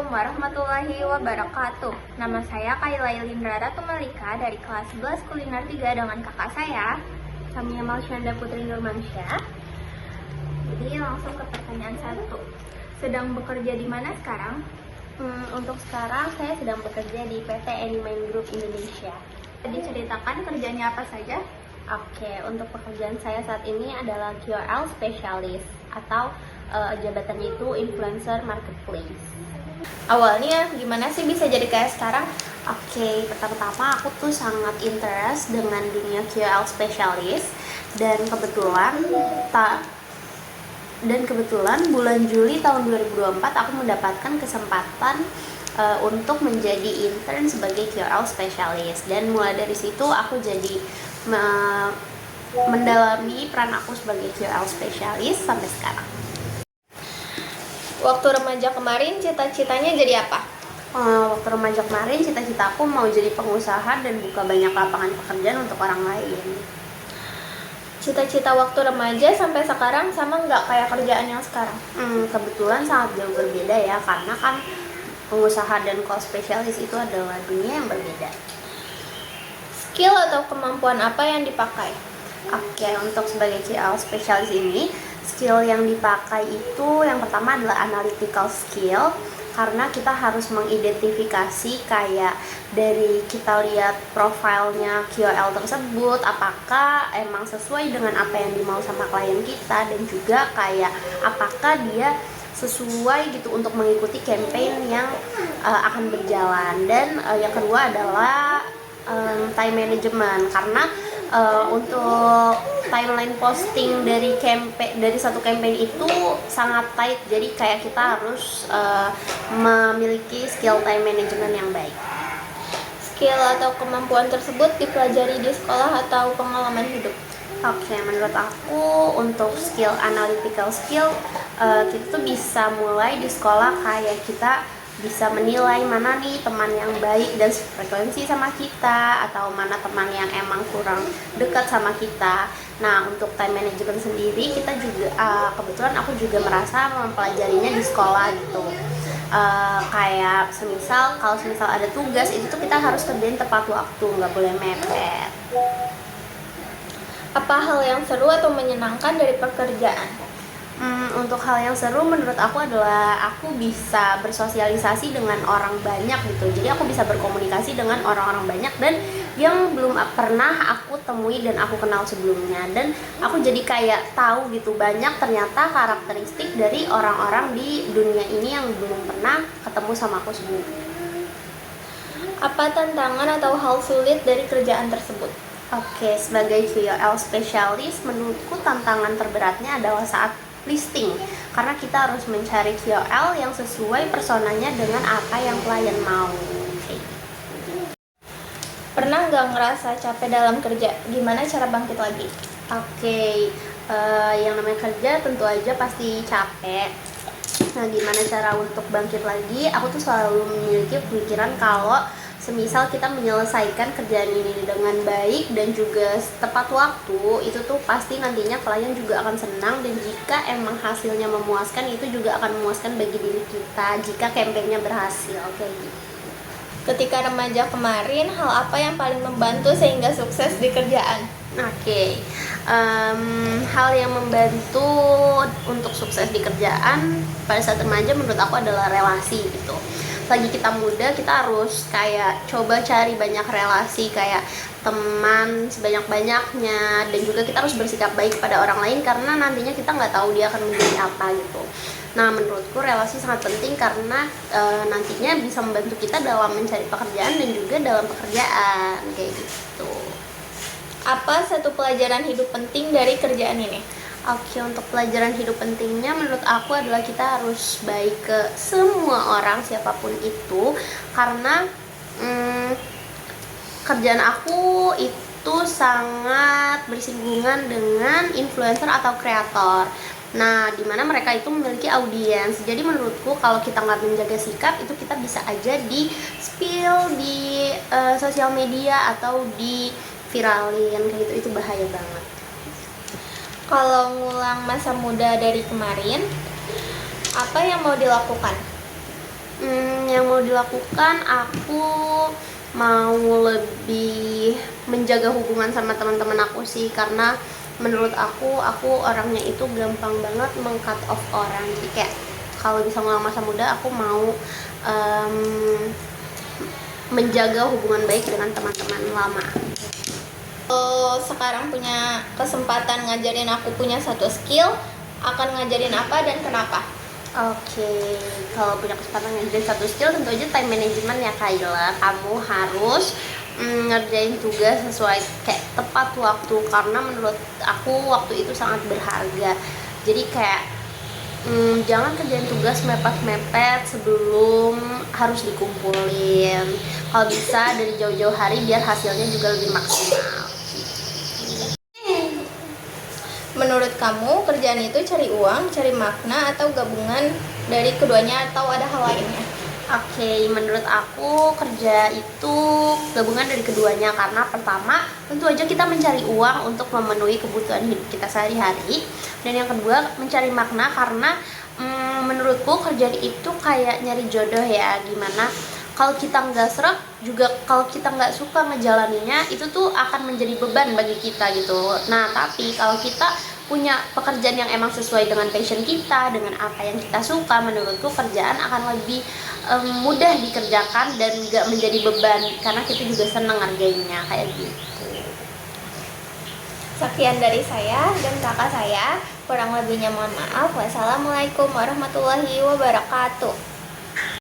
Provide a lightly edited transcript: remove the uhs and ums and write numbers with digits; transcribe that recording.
Assalamualaikum warahmatullahi wabarakatuh. Nama saya Kaila Lindra Ratu Malika dari kelas 11 Kuliner 3 dengan kakak saya Samia Malsyanda Putri Nurmansyah. Jadi langsung ke pertanyaan 1. Sedang bekerja di mana sekarang? Untuk sekarang saya sedang bekerja di PT Animain Group Indonesia. Diceritakan kerjanya apa saja? Oke, untuk pekerjaan saya saat ini adalah KOL Specialist atau jabatannya itu Influencer Marketplace. Awalnya gimana sih bisa jadi kayak sekarang? Oke, pertama-tama aku tuh sangat interest dengan dunia KOL Specialist dan kebetulan bulan Juli tahun 2024 aku mendapatkan kesempatan untuk menjadi intern sebagai KOL Specialist, dan mulai dari situ aku jadi mendalami peran aku sebagai KOL Specialist sampai sekarang. Waktu remaja kemarin cita-citanya jadi apa? Waktu remaja kemarin cita-cita aku mau jadi pengusaha dan buka banyak lapangan pekerjaan untuk orang lain. Cita-cita waktu remaja sampai sekarang sama nggak kayak kerjaan yang sekarang? Kebetulan sangat jauh berbeda ya, karena kan pengusaha dan call spesialis itu adalah dunia yang berbeda. Skill atau kemampuan apa yang dipakai? Oke, untuk sebagai KOL spesialis ini, skill yang dipakai itu yang pertama adalah analytical skill, karena kita harus mengidentifikasi kayak dari kita lihat profilnya KOL tersebut apakah emang sesuai dengan apa yang dimau sama klien kita, dan juga kayak apakah dia sesuai gitu untuk mengikuti campaign yang akan berjalan. Dan yang kedua adalah time management, karena untuk timeline posting dari satu campaign itu sangat tight, jadi kayak kita harus memiliki skill time management yang baik. Skill atau kemampuan tersebut dipelajari di sekolah atau pengalaman hidup? Oke, menurut aku untuk skill analytical skill kita tuh bisa mulai di sekolah, kayak kita bisa menilai mana nih teman yang baik dan frekuensi sama kita, atau mana teman yang emang kurang dekat sama kita. Nah, untuk time management sendiri kita juga kebetulan aku juga merasa mempelajarinya di sekolah gitu. Kayak kalau semisal ada tugas itu tuh kita harus kerjain tepat waktu, nggak boleh mepet. Apa hal yang seru atau menyenangkan dari pekerjaan? Untuk hal yang seru menurut aku adalah aku bisa bersosialisasi dengan orang banyak gitu. Jadi aku bisa berkomunikasi dengan orang-orang banyak dan yang belum pernah aku temui dan aku kenal sebelumnya. Dan aku jadi kayak tahu gitu banyak ternyata karakteristik dari orang-orang di dunia ini yang belum pernah ketemu sama aku sebelumnya. Apa tantangan atau hal sulit dari kerjaan tersebut? Oke, sebagai KOL spesialis menurutku tantangan terberatnya adalah saat listing, karena kita harus mencari KOL yang sesuai personanya dengan apa yang klien mau. Pernah nggak ngerasa capek dalam kerja? Gimana cara bangkit lagi? Yang namanya kerja tentu aja pasti capek. Nah, gimana cara untuk bangkit lagi? Aku tuh selalu memiliki pemikiran kalau semisal kita menyelesaikan kerjaan ini dengan baik dan juga tepat waktu, itu tuh pasti nantinya klien juga akan senang, dan jika emang hasilnya memuaskan itu juga akan memuaskan bagi diri kita jika campaignnya berhasil. Kayak gitu. Ketika remaja kemarin, hal apa yang paling membantu sehingga sukses di kerjaan? Hal yang membantu untuk sukses di kerjaan pada saat remaja menurut aku adalah relasi gitu. Lagi kita muda, kita harus kayak coba cari banyak relasi, kayak teman sebanyak-banyaknya, dan juga kita harus bersikap baik pada orang lain karena nantinya kita nggak tahu dia akan menjadi apa gitu. Nah, menurutku relasi sangat penting karena nantinya bisa membantu kita dalam mencari pekerjaan dan juga dalam pekerjaan kayak gitu. Apa satu pelajaran hidup penting dari kerjaan ini? Oke, untuk pelajaran hidup pentingnya menurut aku adalah kita harus baik ke semua orang siapapun itu, karena kerjaan aku itu sangat bersinggungan dengan influencer atau kreator. Nah, dimana mereka itu memiliki audiens. Jadi menurutku kalau kita nggak menjaga sikap itu kita bisa aja di spill di sosial media atau di viralin kayak gitu, itu bahaya banget. Kalau ngulang masa muda dari kemarin, apa yang mau dilakukan? yang mau dilakukan, aku mau lebih menjaga hubungan sama teman-teman aku sih, karena menurut aku orangnya itu gampang banget meng-cut off orang. Jadi kayak kalau bisa ngulang masa muda, aku mau menjaga hubungan baik dengan teman-teman lama. Sekarang punya kesempatan ngajarin aku punya satu skill, akan ngajarin apa dan kenapa? Oke, kalau punya kesempatan ngajarin satu skill, tentu aja time management ya Kayla. Kamu harus ngerjain tugas sesuai kayak tepat waktu, karena menurut aku waktu itu sangat berharga. Jadi kayak jangan kerjain tugas mepet-mepet sebelum harus dikumpulin. Kalau bisa dari jauh-jauh hari biar hasilnya juga lebih maksimal. Menurut kamu kerjaan itu cari uang, cari makna, atau gabungan dari keduanya, atau ada hal lainnya? Oke, menurut aku kerja itu gabungan dari keduanya, karena pertama tentu aja kita mencari uang untuk memenuhi kebutuhan hidup kita sehari-hari, dan yang kedua mencari makna karena menurutku kerjaan itu kayak nyari jodoh ya. Gimana kalau kita nggak serak juga, kalau kita nggak suka ngejalaninnya, itu tuh akan menjadi beban bagi kita gitu. Nah tapi kalau kita punya pekerjaan yang emang sesuai dengan passion kita, dengan apa yang kita suka, menurutku kerjaan akan lebih mudah dikerjakan dan gak menjadi beban, karena kita juga seneng ngerjainnya kayak gitu. Sekian dari saya dan kakak saya, kurang lebihnya mohon maaf. Wassalamualaikum warahmatullahi wabarakatuh.